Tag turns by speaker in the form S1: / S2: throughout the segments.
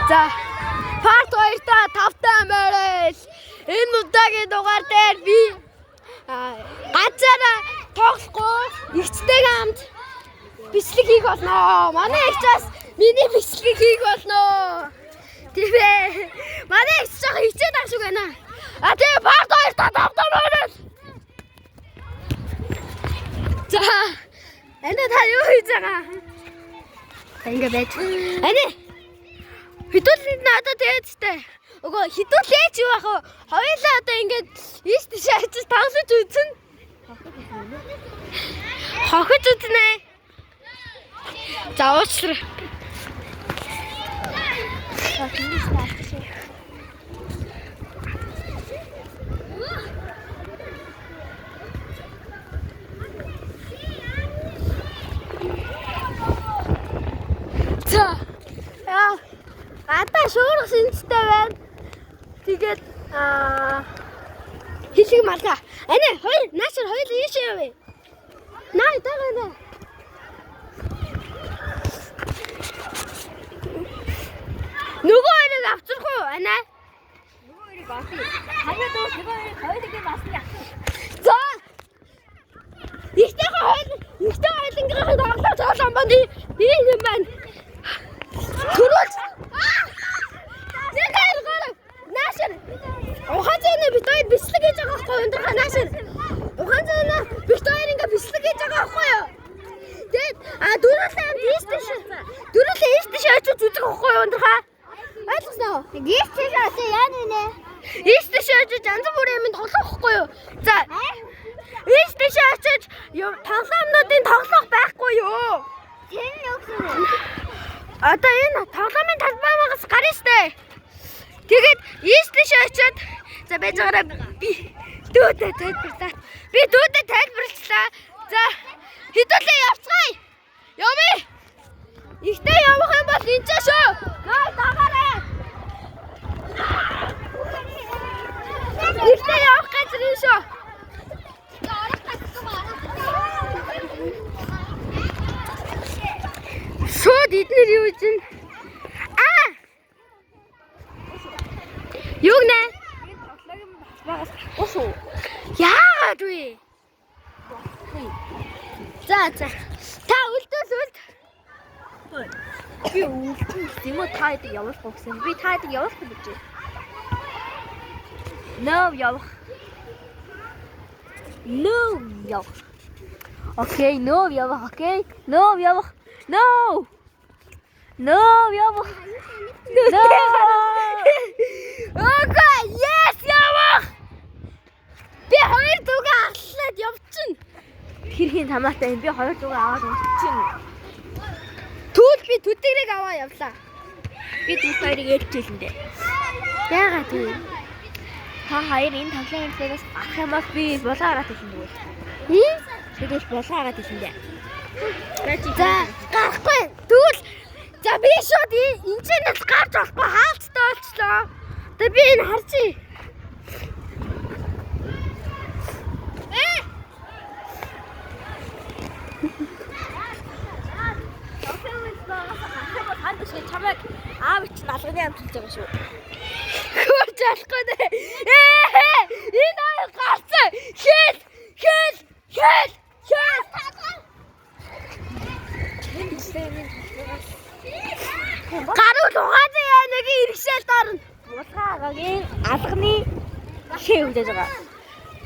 S1: За part 2-та 5-таа морил. Энэ удаагийн дугаар дээр би ганцаараа тоглохгүй ихтэй хамт бичлэг хийх болно. Манай ихчээс миний бичлэг хийх болно. Тийм ээ. Манай ихч жоо хичээд байгаа шүү гэнэ. Тэгээ part 2-та 5-таа морил. За энэ та юу хийж байгаа? Ингээ байж. Ани. Хитүүлэнд надад тээдтэй. Өгөө хитүүлээч юу ах вэ? Хоёулаа одоо ингээд ийш тийш очиж тансаж үзэн. Хохож үзнэ. За уучлаарай. Ата шуурх шинжтэй байна. Тэгээд хэлэг малга. Ани хоёр наашир хоёр ийш явъя. Наа тагана. Нөгөө хоёрыг авчрахгүй ана. Нөгөө хоёрыг авъя. Хаяа дөө нөгөө хоёрыг авсан яах вэ? За. Ихтэй хоёрын тоглоо цаалан банд ийм байна. Түрүүл. Ухаанцаа битээ бислэг хийж байгаа байхгүй юу? Өндөр наашир. Ухаанцаа битээ ингээ бислэг хийж байгаа байхгүй юу? Тэгээд дөрөвлөө ийштэй очиж үзэх байхгүй юу? Өндөр хаа. Ойлгосноо. Ийштэй очиж яа нэ? Ийштэй очиж янз бүрийн юм тоглох байхгүй юу? За. Ийштэй очиж тоглоомнуудын тоглох байхгүй юу? Тэр юу гэсэн? Одоо энэ тоглоомын талбайгаас гарна штэ. Тэгээд ийштэйш очиод за байж байгаараа би дүүдэд тайлбарлаа. Би дүүдэд тайлбарлалаа. За хэдүүлээ явцгаая. Явъя. Ихтэй явах юм бол энэ ч шүү. Наа дагаарай. Ихтэй явах гэж байна шүү. Шууд эднэр юу гэж вэ? Юу нэ? Осоо. Яагаад вэ? За. Та үлдэл. Би үлдэл юм уу та идэг явуулахгүй гэсэн. Би та идэг явуулахгүй гэж. No явах. Окей, no явах. Окей. No явах. No явах. No. Okay, yes явах. Би хоёр дугаар аллаад явчихна. Хэрхийн тамаатай юм. Би хоёр дугаар аваад явчихна. Түүл би төдөрийг аваа явлаа. Би түүл хоёрыг ээлжүүлэндээ. Яагаад вэ? Та хоёр энэ тоглоомын цэгээс авах юм бол би булгаараад хэлнэ дгүй. Тэгээс булгаараад хэлнэ. За, гарахгүй. Түүл. За би шууд энэчнээс гарч болохгүй хаалцтай болчлоо. Тэгээ би энэ харчих. Чамайг аав чинь алганы амт хийж байгаа шүү. Хөөж алахгүй нэ. Энэ аяа гарцаа. Хэл. Гаруул угаазаа нэг иргэшэл дорно. Булгаагагийн алганы хээ үлээж байгаа.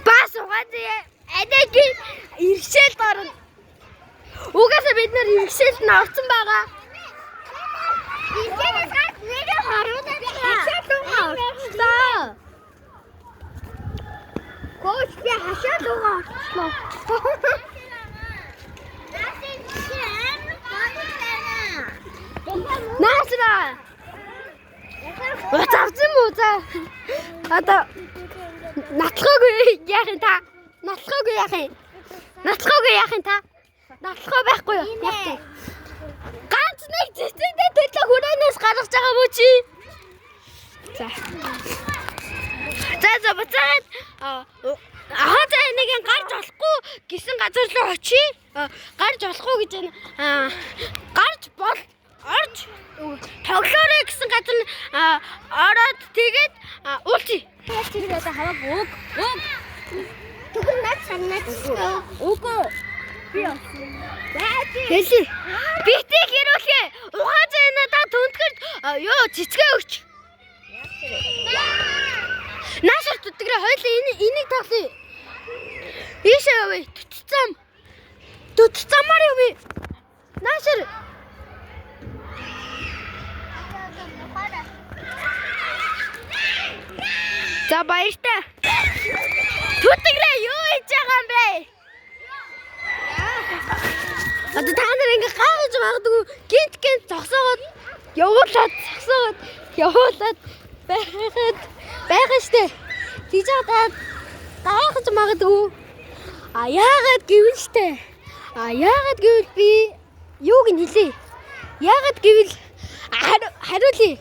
S1: Бас угаазаа адагийн иргэшэл дорно. Угаасаа бид нар иргэшэлд нь орсон байгаа. Иргэшэлээс гарч нэг харуулдаг. Иргэшэл. Коуч би хашаад угаалчлаа. Наасра. Уцаарсан муу за. Одоо натлахаагүй яахын та. Натлахаагүй яахын та. Натлахаа байхгүй юу? Яах. Ганц нэг цэцэндээ төлөө хүрээнээс гаргаж байгаа мүү чи? За бацаад хаатай нэгэн гарч болохгүй гэсэн газар руу очие. Гарч болохгүй гэж байна. Гарч бол орж тоглоорой гэсэн газар ороод тэгээд уулзъя.
S2: Тэр одоо хаваа өг. Тэгвэл над санаад үгүй. Би
S1: Хэлий. Битээ хэрүүлээ. Ухаан зэн надад түнтгэр ёо цэцгээ өгч. Наашар түтгэрээ хоёлаа энийг тоглоё. Ийшээ явъя. Түтцамаар явъя. Наашар. За баяртай. Түтгэрээ юу хийж байгаа юм бэ? Одоо та нар ингээ гайхаж магадгүй гинт зогсоогоод явуулаад байгаа штэ. Тийж та гайхаж магадгүй. Яагаад гэвэл би юуг нь хэлье. Яагаад гэвэл хариулъя.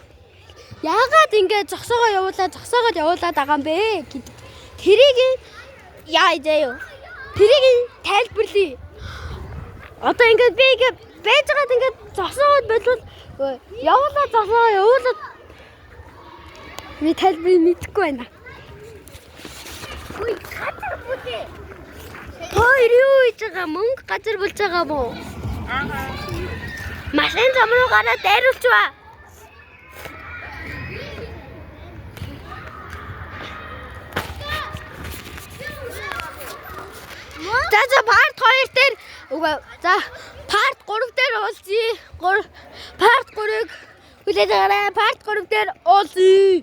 S1: Яагаад ингээ зогсоогоод явуулаад байгаа юм бэ гэдэг. Тэрийг яаж яа. Тэрийг тайлбарлая. Одоо ингээд би ингээд байж байгаад ингээд зогсоод болвол явуулаад би тайлбарыг мэдэхгүй байна.
S2: Үй газар бүлээ.
S1: Хоёр юу хийж байгаа мөнгө газар болж байгаа мó? Машин зам руу гараад дайруулж ба. За парт 2 дээр за парт 3 дээр уулзъя. Парт 3-ыг хүлээж аваарай. Парт 3 дээр уулзъя.